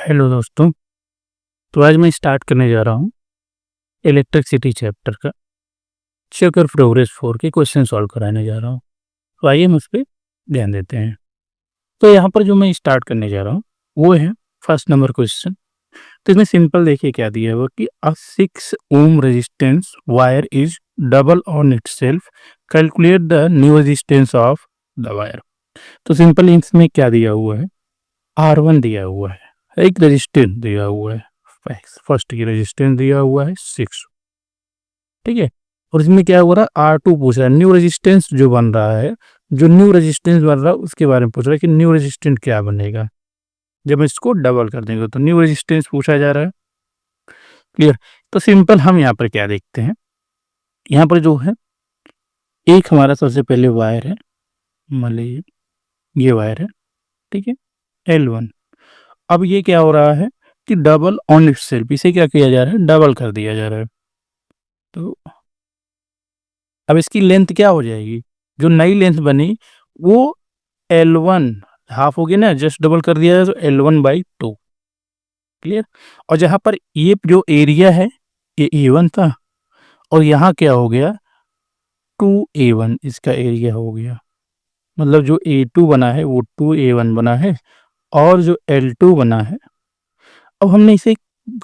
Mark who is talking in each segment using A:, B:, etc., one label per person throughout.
A: Hello दोस्तों। तो आज मैं स्टार्ट करने जा रहा हूँ इलेक्ट्रिसिटी चैप्टर का चेक और प्रोग्रेस 4 के क्वेश्चन सॉल्व कराने जा रहा हूँ। तो आइए हम उस पे ध्यान देते हैं। तो यहाँ पर जो मैं स्टार्ट करने जा रहा हूँ वो है फर्स्ट नंबर क्वेश्चन। तो इसमें सिंपल देखिए क्या दिया हुआ कि अ 6 ohm resistance wire is double on itself, calculate the new resistance of the wire. तो सिंपल इसमें क्या दिया हुआ है, R1 दिया हुआ है, एक रेजिस्टेंस दिया हुआ है, फर्स्ट की रेजिस्टेंस दिया हुआ है 6, ठीक है। और इसमें क्या हो रहा है, R2 पूछ रहा है, न्यू रेजिस्टेंस जो बन रहा है, जो न्यू रेजिस्टेंस बन रहा है उसके बारे में पूछ रहा है कि न्यू रेजिस्टेंस क्या बनेगा जब इसको डबल कर देंगे। तो न्यू रेजिस्टेंस पूछा जा रहा है, क्लियर। तो सिंपल हम यहाँ पर क्या देखते हैं, यहाँ पर जो है एक हमारा सबसे पहले वायर है, मान लीजिए ये वायर है, ठीक है, L1। अब ये क्या हो रहा है कि डबल ऑन इटसेल्फ, इसे क्या किया जा रहा है, डबल कर दिया जा रहा है। तो अब इसकी लेंथ क्या हो जाएगी, जो नई लेंथ बनी वो L1 हाफ हो गया ना, जस्ट डबल कर दिया जाए तो L1/2, क्लियर। और जहां पर ये जो एरिया है ये A1 था और यहाँ क्या हो गया 2A1, इसका एरिया हो गया, मतलब जो A2 बना है वो 2A1 बना है और जो L2 बना है। अब हमने इसे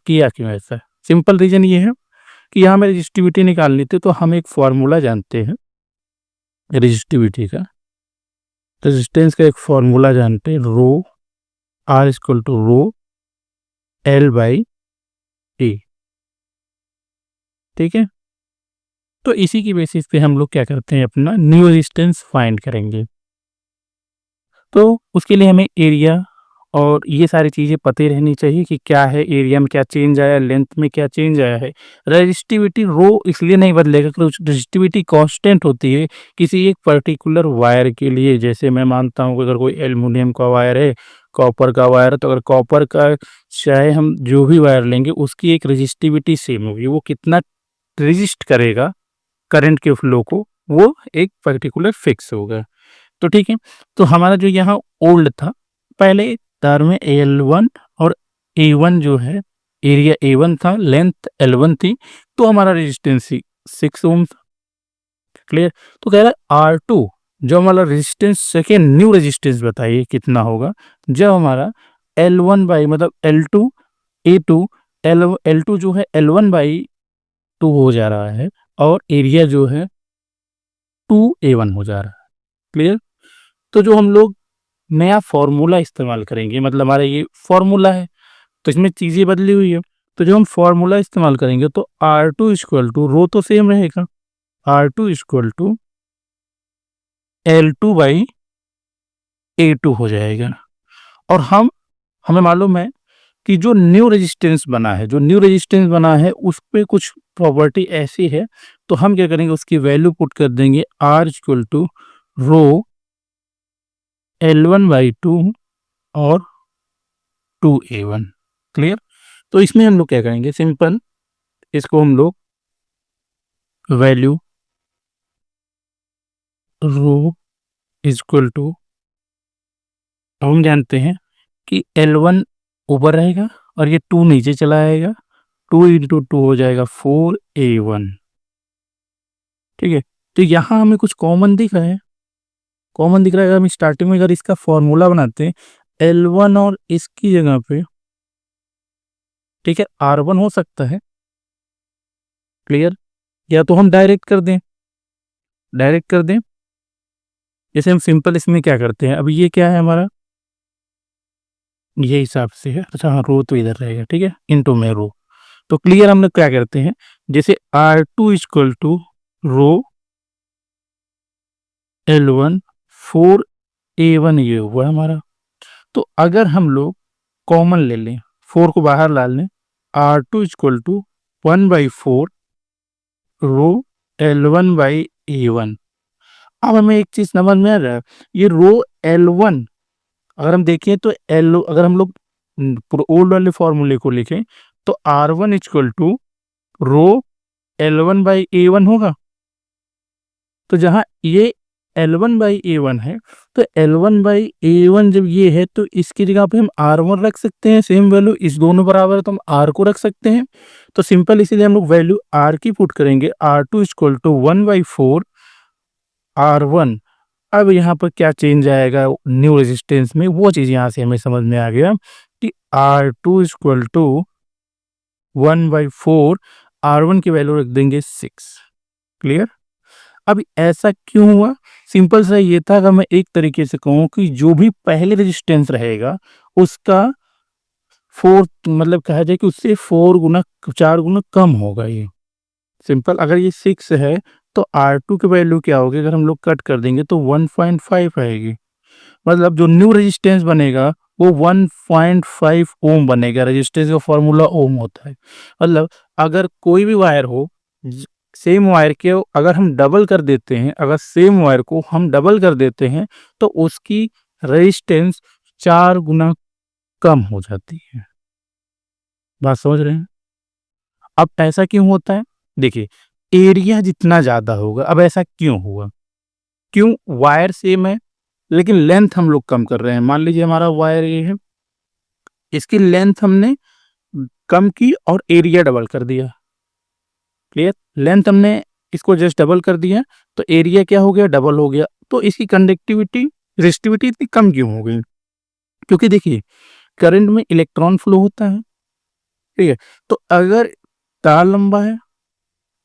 A: किया क्यों ऐसा, सिंपल रीजन ये है कि यहाँ हमें रेजिस्टिविटी निकालनी थी। तो हम एक फॉर्मूला जानते हैं रेजिस्टिविटी का, रेजिस्टेंस का एक फॉर्मूला जानते हैं, rho R equal to rho L/T, ठीक है। तो इसी की बेसिस पे हम लोग क्या करते हैं, अपना न्यू रेजिस्टेंस फाइंड करेंगे। तो उसके लिए हमें एरिया और ये सारी चीज़ें पता रहनी चाहिए कि क्या है, एरिया में क्या चेंज आया, लेंथ में क्या चेंज आया है। रेजिस्टिविटी रो इसलिए नहीं बदलेगा क्योंकि रेजिस्टिविटी कांस्टेंट होती है किसी एक पर्टिकुलर वायर के लिए। जैसे मैं मानता हूँ कि अगर कोई एल्युमिनियम का वायर है, कॉपर का वायर है, तो अगर कॉपर का चाहे हम जो भी वायर लेंगे उसकी एक रेजिस्टिविटी सेम होगी, वो कितना रेजिस्ट करेगा करंट के फ्लो को, वो एक पर्टिकुलर फिक्स होगा। तो ठीक है, तो हमारा जो यहाँ ओल्ड था, पहले तार में L1 और A1 जो है, एरिया A1 था, लेंथ L1 थी, तो हमारा रेजिस्टेंस 6 ओम, क्लियर। तो कह रहा है R2 जो हमारा रेजिस्टेंस, सेकेंड न्यू रेजिस्टेंस बताइए कितना होगा जब हमारा L1 मतलब L2 A2 L2 जो है L1/2 हो जा रहा है और एरिया जो है 2A1 हो जा रहा है, क्लियर। तो जो हम लोग नया फॉर्मूला इस्तेमाल करेंगे, मतलब हमारा ये फॉर्मूला है तो इसमें चीज़ें बदली हुई है। तो जब हम फॉर्मूला इस्तेमाल करेंगे तो R2 इक्वल टू रो तो सेम रहेगा, R2 इक्वल टू L2/A2 हो जाएगा। और हमें मालूम है कि जो न्यू रेजिस्टेंस बना है, उस पे कुछ प्रॉपर्टी ऐसी है, तो हम क्या करेंगे, उसकी वैल्यू पुट कर देंगे R equal to row L1/2 और 2A1, क्लियर। तो इसमें हम लोग क्या करेंगे, सिंपल इसको हम लोग वैल्यू रो इक्वल टू, हम जानते हैं कि L1 ऊपर रहेगा और ये 2 नीचे चला आएगा, 2 इंटू 2 हो जाएगा 4A1, ठीक है। तो यहाँ हमें कुछ कॉमन दिख रहा है, अगर हम स्टार्टिंग में अगर इसका फॉर्मूला बनाते हैं L1 और इसकी जगह पे, ठीक है, R1 हो सकता है, क्लियर। या तो हम डायरेक्ट कर दें, जैसे हम सिंपल इसमें क्या करते हैं, अभी ये क्या है हमारा, ये हिसाब से है, अच्छा हाँ, रो तो इधर रहेगा, ठीक है, इनटू में रो। तो क्लियर, हम लोग क्या करते हैं, जैसे R2 equal to row L1 4A1 ये हुआ हमारा। तो अगर हम लोग कॉमन ले लें, 4 को बाहर ला लें, R2 equal to 1/4 row L1/A1। अब हमें एक चीज समझ में आ रहा है, ये रो L1 अगर हम देखें तो अगर हम लोग ओल्ड वाले फॉर्मूले को लिखें तो R1 equal to row L1/A1 होगा। तो जहां ये L1/A1 है, तो L1/A1 जब ये है तो इसकी जगह पे हम R1 रख सकते हैं, सेम वैल्यू इस दोनों बराबर है तो हम R को रख सकते हैं। तो सिंपल इसीलिए हम लोग वैल्यू R की पुट करेंगे, R2 इक्वल टू 1/4 R1। अब यहाँ पर क्या चेंज आएगा न्यू रेजिस्टेंस में, वो चीज़ यहाँ से हमें समझ में आ गया कि R2 इक्वल टू 1/4 R1 की वैल्यू रख देंगे 6। क्लियर? अब ऐसा क्यों हुआ? सिंपल सा ये था, अगर मैं एक तरीके से कहूँ कि जो भी पहले रेजिस्टेंस रहेगा उसका 4 मतलब कहा जाए कि उससे 4 गुना 4 गुना कम होगा ये। सिंपल, अगर ये 6 है तो R2 की वैल्यू क्या होगी? अगर हम लोग कट कर देंगे तो 1.5 आएगी। मतलब जो न्यू रेजिस्टेंस बनेगा वो 1.5 ओम बनेगा। रेजिस्टेंस का फॉर्मूला ओम होता है। मतलब अगर कोई भी वायर हो, सेम वायर के अगर हम डबल कर देते हैं, अगर सेम वायर को हम डबल कर देते हैं तो उसकी रेजिस्टेंस 4 गुना कम हो जाती है। बात समझ रहे हैं? अब ऐसा क्यों होता है? देखिए, एरिया जितना ज़्यादा होगा, अब ऐसा क्यों हुआ? क्यों? वायर सेम है लेकिन लेंथ हम लोग कम कर रहे हैं। मान लीजिए हमारा वायर ये है, इसकी लेंथ हमने कम की और एरिया डबल कर दिया। क्लियर? लेंथ हमने इसको जस्ट डबल कर दिया तो एरिया क्या हो गया? डबल हो गया। तो इसकी कंडक्टिविटी रेजिस्टिविटी इतनी कम क्यों हो गई? क्योंकि देखिए, करंट में इलेक्ट्रॉन फ्लो होता है, ठीक है? तो अगर तार लंबा है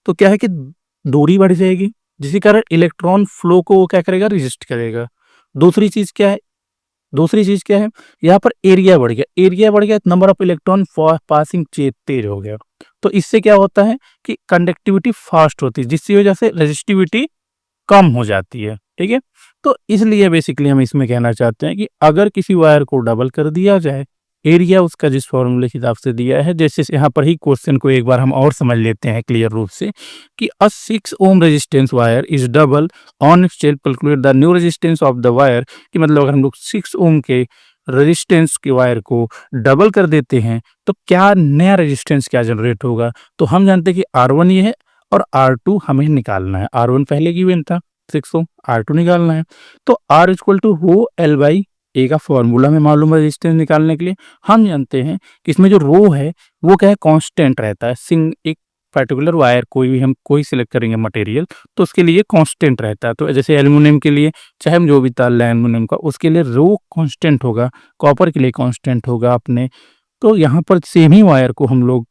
A: तो क्या है कि दूरी बढ़ जाएगी, जिसके कारण इलेक्ट्रॉन फ्लो को वो क्या करेगा? रेजिस्ट करेगा। दूसरी चीज़ क्या है? दूसरी चीज़ क्या है? यहाँ पर एरिया बढ़ गया। एरिया बढ़ गया, नंबर ऑफ इलेक्ट्रॉन पासिंग तेज हो गया। तो इससे क्या होता है कि कंडक्टिविटी फास्ट होती है, जिसकी वजह से रेजिस्टिविटी कम हो जाती है। ठीक है? तो इसलिए बेसिकली हम इसमें कहना चाहते हैं कि अगर किसी वायर को डबल कर दिया जाए, एरिया उसका जिस फॉर्मूले के हिसाब से दिया है, जैसे यहाँ पर ही क्वेश्चन को एक बार हम और समझ लेते हैं क्लियर रूप से कि अ 6 ohm resistance wire is double on itself calculate the new resistance of the wire. कि मतलब अगर हम लोग 6 ओम के रेजिस्टेंस के वायर को डबल कर देते हैं तो क्या नया रेजिस्टेंस क्या जनरेट होगा? तो हम जानते हैं कि R1 ये है और R2 हमें निकालना है। R1 पहले गिवन था 6 ओम, R2 निकालना है। तो R इक्वल टू हो L/A का फॉर्मूला हमें मालूम है रेजिस्टेंस निकालने के लिए। हम जानते हैं कि इसमें जो रो है वो क्या है? कांस्टेंट रहता है। एक पर्टिकुलर वायर कोई भी हम कोई सिलेक्ट करेंगे मटेरियल तो उसके लिए कांस्टेंट रहता है। तो जैसे एल्युमिनियम के लिए चाहे हम जो भी तार लें एल्युमिनियम का, उसके लिए रो कांस्टेंट होगा, कॉपर के लिए कांस्टेंट होगा अपने। तो यहाँ पर सेम ही वायर को हम लोग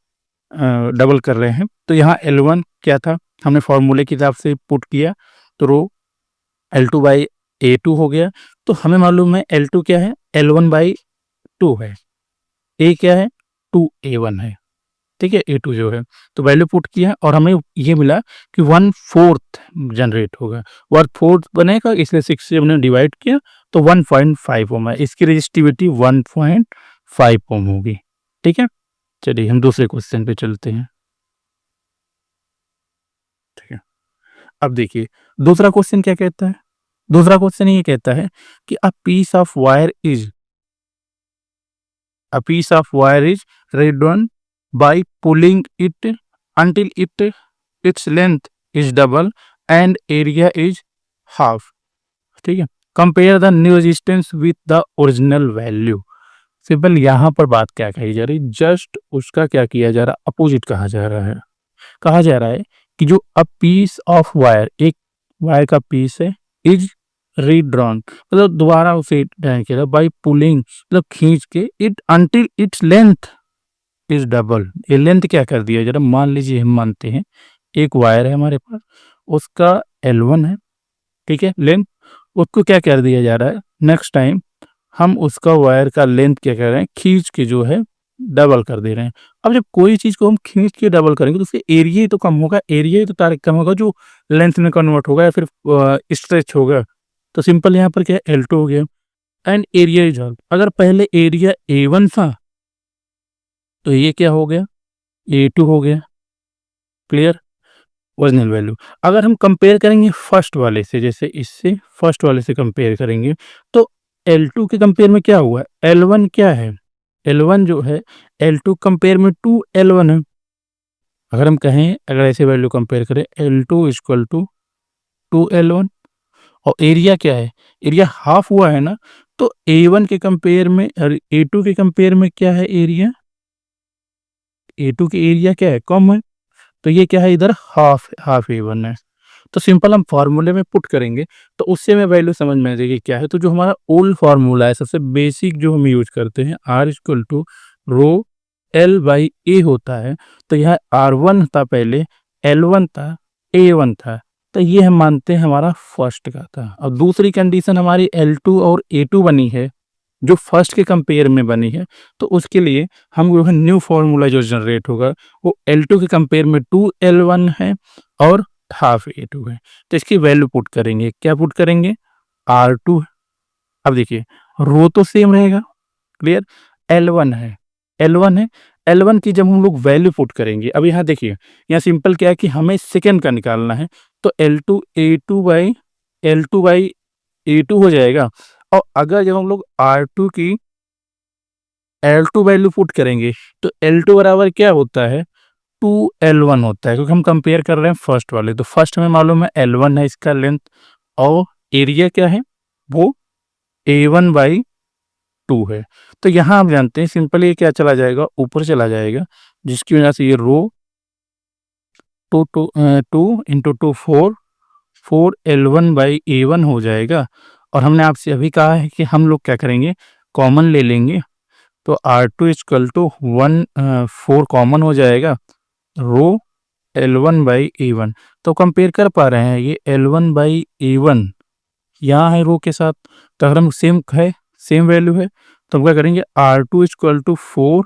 A: डबल कर रहे हैं। तो यहाँ L1 क्या था? हमने फॉर्मूले के हिसाब से पुट किया तो रो L2/A2 हो गया। तो हमें मालूम है L2 क्या है? L1/2 है। A क्या है? 2A1 है। ठीक है? A2 जो है, तो वैल्यू पुट किया और हमें ये मिला कि 1/4 जनरेट होगा। 1/4 बनेगा, इसलिए 6 से हमने डिवाइड किया तो 1.5 ओम है। इसकी रेजिस्टिविटी 1.5 ओम होगी। ठीक है? चलिए हम दूसरे क्वेश्चन पे चलते हैं। ठीक है? अब देखिए दूसरा क्वेश्चन क्या कहता है? दूसरा क्वेश्चन ये कहता है कि a piece of wire is redone by pulling it until its length is double and area is half। ठीक है? Compare the new resistance with the original value. Simple यहाँ पर बात क्या कही जा रही? जस्ट उसका क्या किया जा रहा? अपोजिट कहा जा रहा है। कहा जा रहा है कि जो अ पीस ऑफ वायर, एक वायर का पीस है, इज रीड्रॉन मतलब दोबारा उसे ड्राई किया बाय पुलिंग मतलब खींच के it until its length is double. ये लेंथ क्या कर दिया जरा? मान लीजिए हम मानते हैं एक वायर है हमारे पास, उसका L1 है, ठीक है, लेंथ। उसको क्या कर दिया जा रहा है? नेक्स्ट टाइम हम उसका वायर का लेंथ क्या कर रहे हैं? खींच के जो है डबल कर दे रहे हैं। अब जब कोई चीज़ को हम खींच के डबल करेंगे तो उसका एरिया ही तो कम होगा, एरिया ही तो तारीख कम होगा जो लेंथ में कन्वर्ट होगा या फिर स्ट्रेच होगा। तो सिंपल यहाँ पर क्या है? L2 हो गया एंड एरिया इज ऑल। अगर पहले एरिया A1 था तो ये क्या हो गया? A2 हो गया। क्लियर? Original value. अगर हम कंपेयर करेंगे फर्स्ट वाले से, जैसे इससे फर्स्ट वाले से कंपेयर करेंगे तो L2 के कंपेयर में क्या हुआ? L1 क्या है? L1 जो है L2 कंपेयर में 2L1 है। अगर हम कहें, अगर ऐसे वैल्यू कंपेयर करें L2 इक्वल टू 2L1 और एरिया क्या है, एरिया हाफ हुआ है ना, तो A1 के कंपेयर में और A2 के कंपेयर में क्या है एरिया, A2 की एरिया क्या है, कम है, तो ये क्या है इधर हाफ हाफ A1 है। तो सिंपल हम फार्मूले में पुट करेंगे तो उससे हमें वैल्यू समझ में आ जाएगी क्या है। तो जो हमारा ओल्ड फार्मूला है, सबसे बेसिक जो हम यूज करते हैं, R equal to rho L by A होता है। तो यह R1 था पहले, L1 था, A1 था, तो ये हम मानते हैं हमारा फर्स्ट का था। अब दूसरी कंडीशन हमारी L2 और A2 बनी है, जो फर्स्ट के कंपेयर में बनी है, तो उसके लिए हम जो है न्यू फार्मूला जो जनरेट होगा वो L2 के कंपेयर में 2L1 है और हाफ A2 है। तो इसकी वैल्यू पुट करेंगे, क्या पुट करेंगे, R2। अब देखिए रो तो सेम रहेगा, क्लियर, L1 है, L1 है, L1 की जब हम लोग वैल्यू पुट करेंगे, अब यहाँ देखिए, यहाँ सिंपल क्या है कि हमें सेकंड का निकालना है, तो L2 बाई A2 हो जाएगा। और अगर जब हम लोग R2 की L2 वैल्यू पुट करेंगे तो L2 बराबर क्या होता है, 2L1 होता है, क्योंकि हम कंपेयर कर रहे हैं फर्स्ट वाले। तो फर्स्ट में मालूम है L1 है इसका लेंथ, और एरिया क्या है वो A1 बाई 2 है। तो यहाँ आप जानते हैं सिंपली ये क्या चला जाएगा, ऊपर चला जाएगा, जिसकी वजह से ये rho two into two 4L1 by A1 हो जाएगा। और हमने आपसे अभी कहा है कि हम लोग क्या करेंगे, कॉमन ले लेंगे, तो R2 इक्वल टू 4 कॉमन हो जाएगा, रो L1 बाई A1। तो कंपेयर कर पा रहे हैं ये L1 बाई A1 यहाँ है रो के साथ, तो अगर हम सेम है, सेम वैल्यू है, तो हम क्या करेंगे, R2 इक्वल टू 4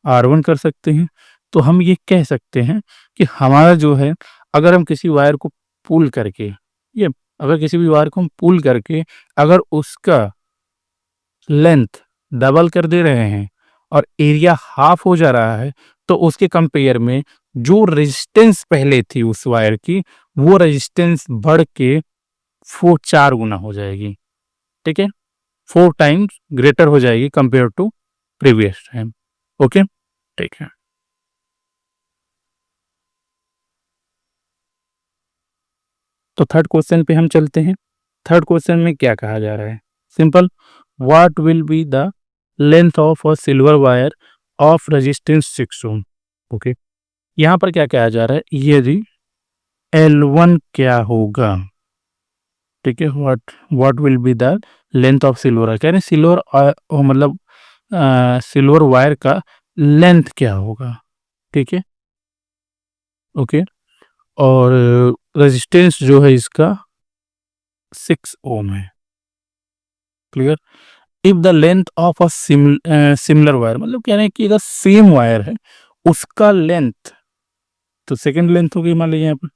A: R1 कर सकते हैं। तो हम ये कह सकते हैं कि हमारा जो है, अगर हम किसी वायर को पुल करके, ये अगर किसी भी वायर को हम पुल करके अगर उसका लेंथ डबल कर दे रहे हैं और एरिया हाफ हो जा रहा है, तो उसके कंपेयर में जो रेजिस्टेंस पहले थी उस वायर की, वो रेजिस्टेंस बढ़ के 4 गुना हो जाएगी, ठीक है, 4 टाइम्स ग्रेटर हो जाएगी compare to previous time. Okay, ठीक है। तो थर्ड क्वेश्चन पे हम चलते हैं। थर्ड क्वेश्चन में क्या कहा जा रहा है, simple, what will be the length of a silver wire of resistance 6 ohm. Okay, यहाँ पर क्या कहा जा रहा है, ये जी L1 क्या होगा, ठीक है, what will be the length of silver, कह रहे हैं सिल्वर मतलब सिल्वर वायर का लेंथ क्या होगा, ठीक है, ओके, और रेजिस्टेंस जो है इसका 6 ओम है, clear. If the length of a similar wire, मतलब कह रहे हैं कि अगर सेम वायर है उसका लेंथ, तो सेकंड लेंथ होगी मान लीजिए यहाँ पर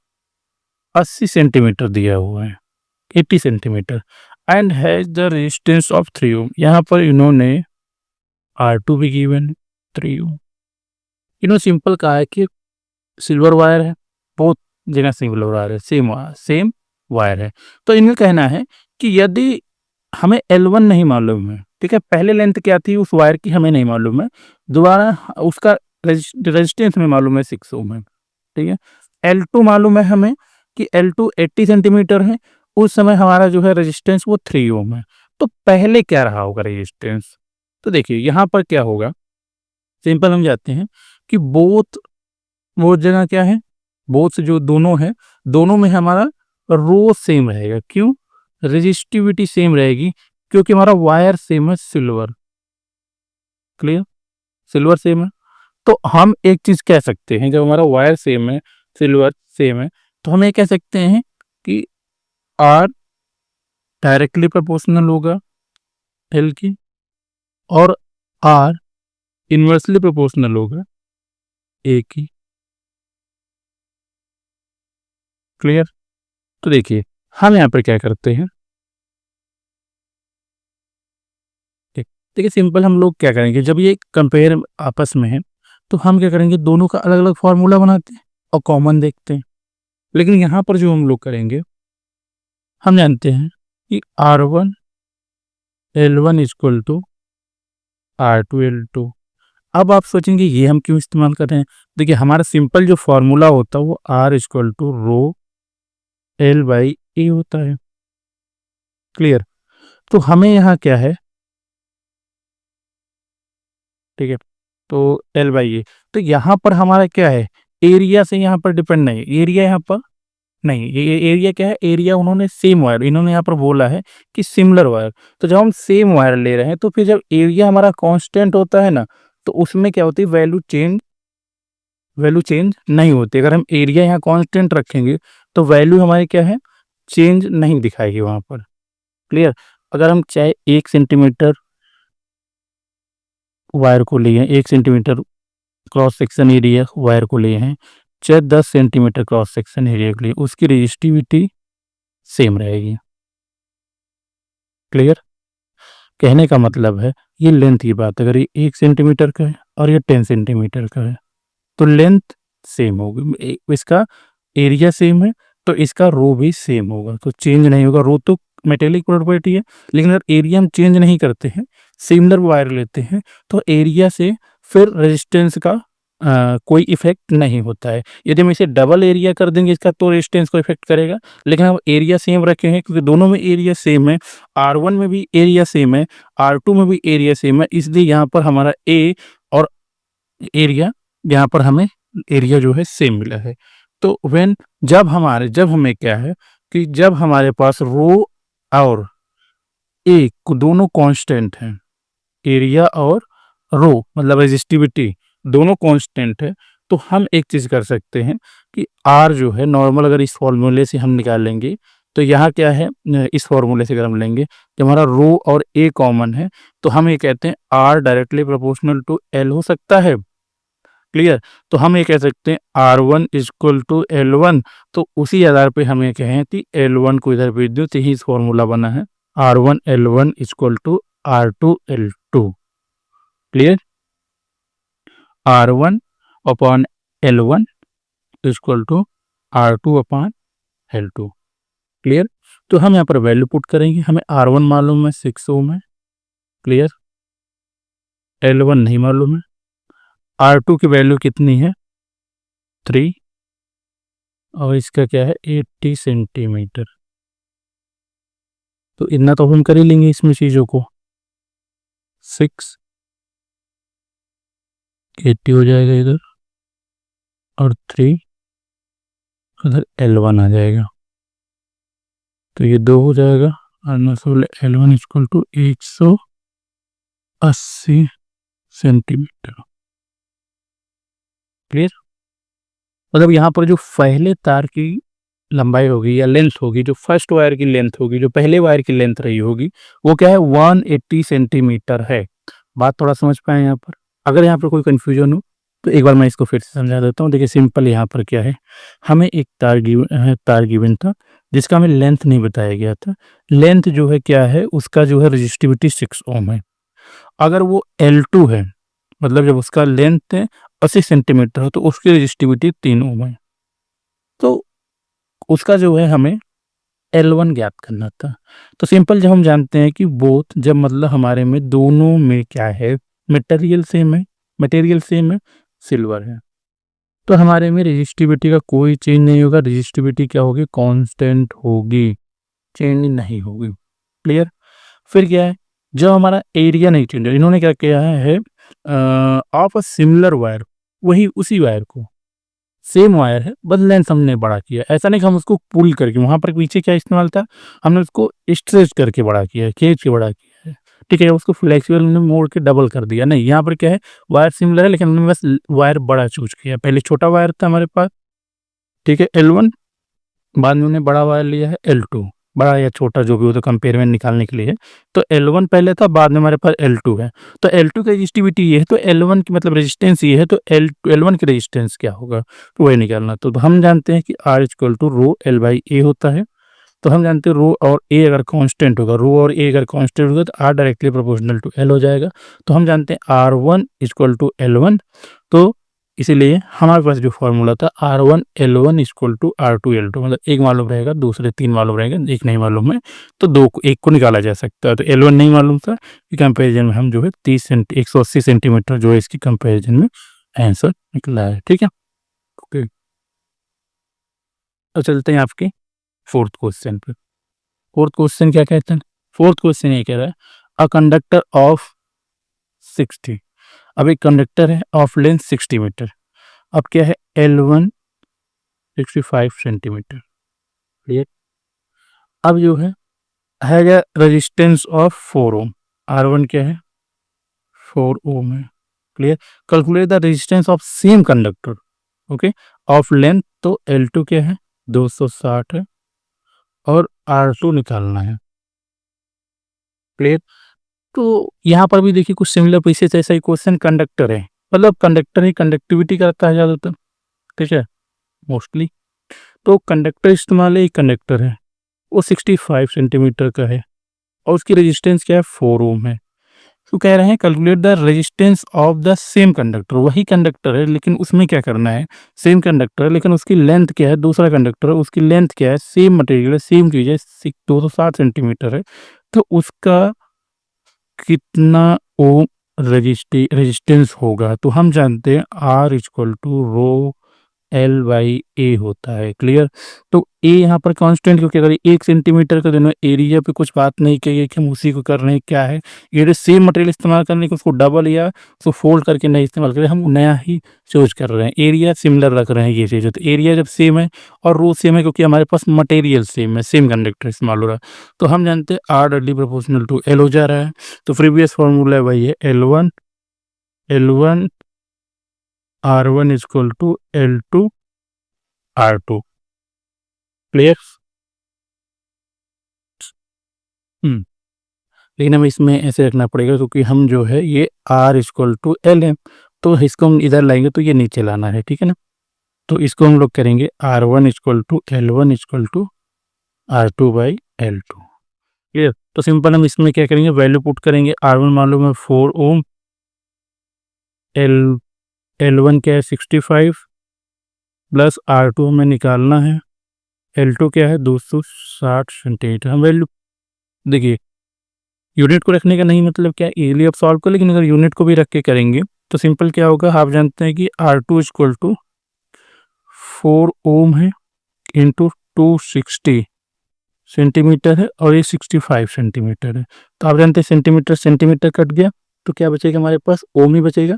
A: 80 सेंटीमीटर दिया हुआ है, 80 centimetre, and has the resistance of 3 ओम। यहाँ पर इन्होंने R2 भी गिवन है, 3 ओम। इन्होंने सिंपल कहा है कि सिल्वर वायर है, बहुत जगह सिल्वर वायर है, सेम वायर है। तो इनका कहना है कि यदि हमें L1 नहीं मालूम है, ठीक है, पहले लेंथ क्या थी उस वायर की हमें नहीं मालूम है, दोबारा उसका रेजिस्टेंस में मालूम है 6 ओम है, ठीक है, L2 मालूम है हमें कि L2 80 सेंटीमीटर है, उस समय हमारा जो है रेजिस्टेंस वो 3 ओम है। तो पहले क्या रहा होगा रेजिस्टेंस, तो देखिए यहाँ पर क्या होगा, सिंपल हम जाते हैं कि बोथ, वो जगह क्या है, बोथ से जो दोनों है, दोनों में हमारा रो सेम रहेगा, क्यों, रेजिस्टिविटी सेम रहेगी, क्योंकि हमारा वायर सेम है, सिल्वर, क्लियर, सिल्वर सेम है। तो हम एक चीज कह सकते हैं, जब हमारा वायर सेम है, सिल्वर सेम है, तो हम ये कह सकते हैं कि आर डायरेक्टली प्रोपोर्शनल होगा एल की, और आर इनवर्सली प्रोपोर्शनल होगा ए की, क्लियर। तो देखिए हम यहाँ पर क्या करते हैं, देखिए सिंपल हम लोग क्या करेंगे, जब ये कंपेयर आपस में है तो हम क्या करेंगे, दोनों का अलग अलग फार्मूला बनाते हैं और कॉमन देखते हैं। लेकिन यहाँ पर जो हम लोग करेंगे, हम जानते हैं कि R1 L1 equal to R2 L2। अब आप सोचेंगे ये हम क्यों इस्तेमाल कर रहे हैं, देखिए हमारा सिंपल जो फार्मूला होता है वो R equal to rho L by A होता है, क्लियर। तो हमें यहाँ क्या है, ठीक है, तो एल बाई ए, तो यहाँ पर हमारा क्या है, एरिया से यहाँ पर डिपेंड नहीं, एरिया यहाँ पर नहीं, ये एरिया क्या है, एरिया उन्होंने सेम वायर, इन्होंने यहाँ पर बोला है कि सिमिलर वायर। तो जब हम सेम वायर ले रहे हैं तो फिर जब एरिया हमारा कांस्टेंट होता है ना, तो उसमें क्या होती है, वैल्यू चेंज नहीं होती। अगर हम एरिया यहाँ कांस्टेंट रखेंगे तो वैल्यू हमारी क्या है, चेंज नहीं दिखाएगी वहाँ पर। क्लियर। अगर हम चाहे 1 सेंटीमीटर वायर को लिए, 1 centimetre cross section area wire को लिए हैं, चाहे 10 सेंटीमीटर क्रॉस सेक्शन एरिया के लिए, उसकी रेजिस्टिविटी सेम रहेगी। क्लियर। कहने का मतलब है, ये लेंथ की बात, अगर ये 1 सेंटीमीटर का है और ये 10 सेंटीमीटर का है तो लेंथ सेम होगी, इसका एरिया सेम है तो इसका रो भी सेम होगा, तो चेंज नहीं होगा। रो तो मेटेलिक प्रॉपर्टी है, लेकिन अगर एरिया हम चेंज नहीं करते हैं, सिमिलर वायर लेते हैं, तो एरिया से फिर रेजिस्टेंस का कोई इफेक्ट नहीं होता है। यदि हम इसे डबल एरिया कर देंगे इसका तो रेजिस्टेंस को इफेक्ट करेगा, लेकिन हम एरिया सेम रखे हैं क्योंकि दोनों में एरिया सेम है, R1 में भी एरिया सेम है, R2 में भी एरिया सेम है, इसलिए यहाँ पर हमारा ए और एरिया, यहाँ पर हमें एरिया जो है सेम मिला है। तो जब हमें क्या है कि जब हमारे पास रो और ए दोनों कांस्टेंट हैं, एरिया और रो मतलब रेजिस्टिविटी दोनों कांस्टेंट है, तो हम एक चीज कर सकते हैं कि आर जो है नॉर्मल, अगर इस फॉर्मूले से हम निकालेंगे तो यहाँ क्या है, इस फॉर्मूले से अगर हम लेंगे कि हमारा रो और ए कॉमन है, तो हम ये कहते हैं R directly proportional to L हो सकता है। क्लियर। तो हम ये कह सकते हैं R1 इक्वल टू L1, तो उसी आधार पे हम ये कहें कि L1 को इधर भेज दो, तो यही फॉर्मूला बना है R1 L1 equal to R2 L2। Clear. R1 upon L1 equal to R2 upon L2। Clear. तो हम यहाँ पर वैल्यू पुट करेंगे, हमें R1 मालूम है 6 ओम है। क्लियर। L1 नहीं मालूम है, R2 की वैल्यू कितनी है 3, और इसका क्या है 80 सेंटीमीटर। तो इतना तो हम कर ही लेंगे इसमें चीज़ों को, 6 80 हो जाएगा इधर, और 3 उधर L1 आ जाएगा, तो ये 2 हो जाएगा, और L1 equal to 180 centimetre. Clear. मतलब यहाँ पर जो पहले तार की लंबाई होगी या लेंथ होगी, जो फर्स्ट वायर की लेंथ होगी, जो पहले वायर की लेंथ रही होगी, वो क्या है 180 सेंटीमीटर है। बात थोड़ा समझ पाए यहाँ पर। अगर यहाँ पर कोई कंफ्यूजन हो तो एक बार मैं इसको फिर से समझा देता हूँ। देखिए सिंपल यहाँ पर क्या है, हमें एक तार गिवन था जिसका हमें लेंथ नहीं बताया गया था। लेंथ जो है क्या है, उसका जो है रजिस्टिविटी 6 ओम है। अगर वो L2 है, मतलब जब उसका लेंथ 80 सेंटीमीटर हो तो उसकी रजिस्टिविटी 3 ओम है। तो उसका जो है हमें L1 ज्ञात करना था। तो सिंपल जब हम जानते हैं कि बोथ, जब मतलब हमारे में दोनों में क्या है, मटेरियल सेम है, सिल्वर है, तो हमारे में रेजिस्टिविटी का कोई चेंज नहीं होगा। रेजिस्टिविटी क्या होगी, कांस्टेंट होगी, चेंज नहीं होगी। क्लियर। फिर क्या है, जब हमारा एरिया नहीं चेंज, इन्होंने क्या किया है ऑफ अ सिमिलर वायर, वही उसी वायर को, सेम वायर है बस लेंथ हमने बड़ा किया। ऐसा नहीं कि हम उसको पुल करके, वहां पर पीछे क्या इस्तेमाल था, हमने उसको स्ट्रेच करके बड़ा किया है, खींच के बड़ा किया है। ठीक है, उसको फ्लेक्सिबल हमने मोड़ के डबल कर दिया नहीं। यहाँ पर क्या है, वायर सिमिलर है लेकिन हमने बस वायर बड़ा चूज किया। पहले छोटा वायर था हमारे पास, ठीक है L1, बाद में उन्हें बड़ा वायर लिया है L2, बड़ा या छोटा जो भी हो तो कंपेयरमेंट निकालने के लिए। तो L1 पहले था, बाद में हमारे पास L2 है। तो L2 की रजिस्टिविटी ये है, तो L1 की मतलब रेजिस्टेंस ये है, तो L1 की रेजिस्टेंस क्या होगा, तो वही निकालना। तो हम जानते हैं कि R equal to rho L by A होता है। तो हम जानते हैं रो और ए अगर कांस्टेंट होगा, रो और ए अगर कांस्टेंट होगा तो R directly proportional to L हो जाएगा। तो हम जानते हैं R1 इक्वल टू L1, तो इसीलिए हमारे पास जो फॉर्मूला था R1 L1 equal to R2 L2, मतलब एक मालूम रहेगा, दूसरे 3 मालूम रहेगा, एक नहीं मालूम है, तो एक को निकाला जा सकता है। तो L1 नहीं मालूम था, कि कंपेरिजन में हम जो है 180 सेंटीमीटर जो है इसकी कंपेरिजन में आंसर निकला है। ठीक है, ओके। तो चलते हैं आपके फोर्थ क्वेश्चन पे। फोर्थ क्वेश्चन क्या कहते हैं, फोर्थ क्वेश्चन ये कह रहा है अ कंडक्टर ऑफ 60, अब एक कंडक्टर है ऑफ लेंथ 60 मीटर, अब क्या है L1 65 सेंटीमीटर, क्लियर। अब जो है क्या रेजिस्टेंस ऑफ 4 ओम, R1 क्या है 4 ओम है, clear. Calculate the resistance of same conductor, okay, of length, तो L2 क्या है 260 है और R2 निकालना है, क्लियर। तो यहाँ पर भी देखिए कुछ सिमिलर पीसेस ऐसा ही क्वेश्चन, कंडक्टर है मतलब कंडक्टर ही कंडक्टिविटी करता है ज़्यादातर, ठीक है, मोस्टली। तो कंडक्टर इस्तेमाल है, कंडक्टर है वो 65 सेंटीमीटर का है और उसकी रेजिस्टेंस क्या है 4 ओम है। तो कह रहे हैं calculate the resistance of the same conductor, वही कंडक्टर है लेकिन उसमें क्या करना है, सेम कंडक्टर है लेकिन उसकी लेंथ क्या है, दूसरा कंडक्टर है उसकी लेंथ क्या है, सेम मटेरियल है सेम चीज़ है 260 सेंटीमीटर है, तो उसका कितना ओम रेजिस्टेंस होगा। तो हम जानते हैं R equal to rho L by A होता है, क्लियर। तो ए यहाँ पर कांस्टेंट, क्योंकि अगर 1 सेंटीमीटर का दोनों एरिया पे कुछ बात नहीं कही है कि हम उसी को कर रहे हैं, क्या है ये सेम मटेरियल इस्तेमाल करने के, उसको डबल या उसको फोल्ड करके नहीं इस्तेमाल करें, हम नया ही चूज कर रहे हैं, एरिया सिमिलर रख रहे हैं, ये चीज़। तो एरिया जब सेम है और रो सेम है क्योंकि हमारे पास मटेरियल सेम है, सेम कंडक्टर इस्तेमाल हो रहा है, तो हम जानते हैं R directly proportional to L हो जा रहा है। तो प्रीवियस फॉर्मूला वही है L1 R1 equal to L2 R2, clear. लेकिन हमें इसमें ऐसे रखना पड़ेगा क्योंकि हम जो है ये R इक्वल टू एल है, तो इसको हम इधर लाएंगे तो ये नीचे लाना है, ठीक है ना। तो इसको हम लोग करेंगे R1 equal to L1 equal to R2 by L2, clear. तो सिंपल हम इसमें क्या करेंगे, वैल्यू पुट करेंगे, R1 मालूम है 4 ओम, L1 क्या है 65 प्लस R2 हमें निकालना है, L2 क्या है 260 सेंटीमीटर। हम वैल्यू देखिए, यूनिट को रखने का नहीं मतलब क्या इजीली आप सॉल्व कर, लेकिन अगर यूनिट को भी रख के करेंगे तो सिंपल क्या होगा, आप जानते हैं कि R2 इक्वल टू 4 ओम है इंटू 260 सेंटीमीटर है और ये 65 सेंटीमीटर है। तो आप जानते हैं सेंटीमीटर सेंटीमीटर कट गया तो क्या बचेगा हमारे पास, ओम ही बचेगा।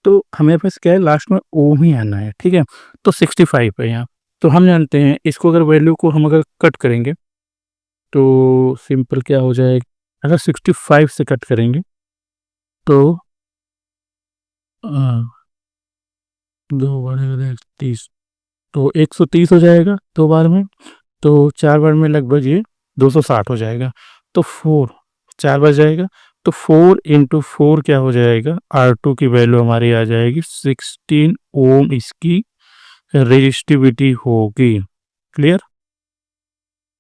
A: तो हमें पास क्या है लास्ट में ओम ही आना है, ठीक है। तो 65 है यहाँ, तो हम जानते हैं इसको अगर वैल्यू को हम अगर कट करेंगे तो सिंपल क्या हो जाएगा, अगर 65 से कट करेंगे तो 2 बड़े 30, तो 130 हो जाएगा 2 बार में, तो 4 बार में लगभग ये 260 हो जाएगा। तो 4 4 बार जाएगा तो 4 इंटू 4 क्या हो जाएगा, R2 की वैल्यू हमारी आ जाएगी 16 ओम, इसकी रेजिस्टिविटी होगी, क्लियर।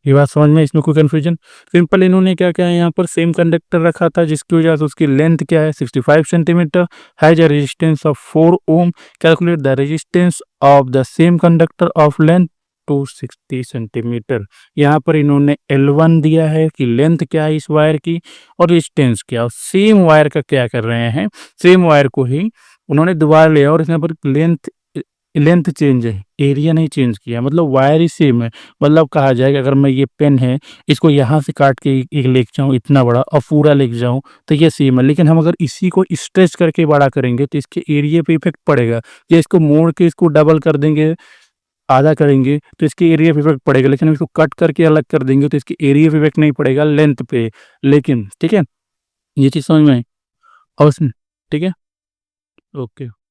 A: ये बात समझ में, इसमें कोई कन्फ्यूजन। सिंपल इन्होंने क्या क्या है यहाँ पर सेम कंडक्टर रखा था जिसकी वजह से उसकी लेंथ क्या है 65 centimetre, has a resistance of 4 ohm, calculate the resistance of the same conductor of length 260 centimetre. यहाँ पर इन्होंने L1 दिया है कि लेंथ क्या है इस वायर की और रेजिस्टेंस क्या, सेम वायर का क्या कर रहे हैं, सेम वायर को ही उन्होंने दोबारा लिया और इसमें पर लेंथ लेंथ चेंज है, एरिया नहीं चेंज किया, मतलब वायर ही सेम है। मतलब कहा जाएगा अगर मैं ये पेन है इसको यहाँ से काट के एक लेके जाऊँ इतना बड़ा और पूरा लेके जाऊँ तो ये सेम है, लेकिन हम अगर इसी को स्ट्रेच करके बड़ा करेंगे तो इसके एरिया पे इफेक्ट पड़ेगा, या इसको मोड़ के इसको डबल कर देंगे, आधा करेंगे तो इसके एरिया पे इफेक्ट पड़ेगा, लेकिन हम इसको कट करके अलग कर देंगे तो इसके एरिया पे इफेक्ट नहीं पड़ेगा लेंथ पे, लेकिन ठीक है, ये चीज़ समझ में आई। और ठीक है, ओके।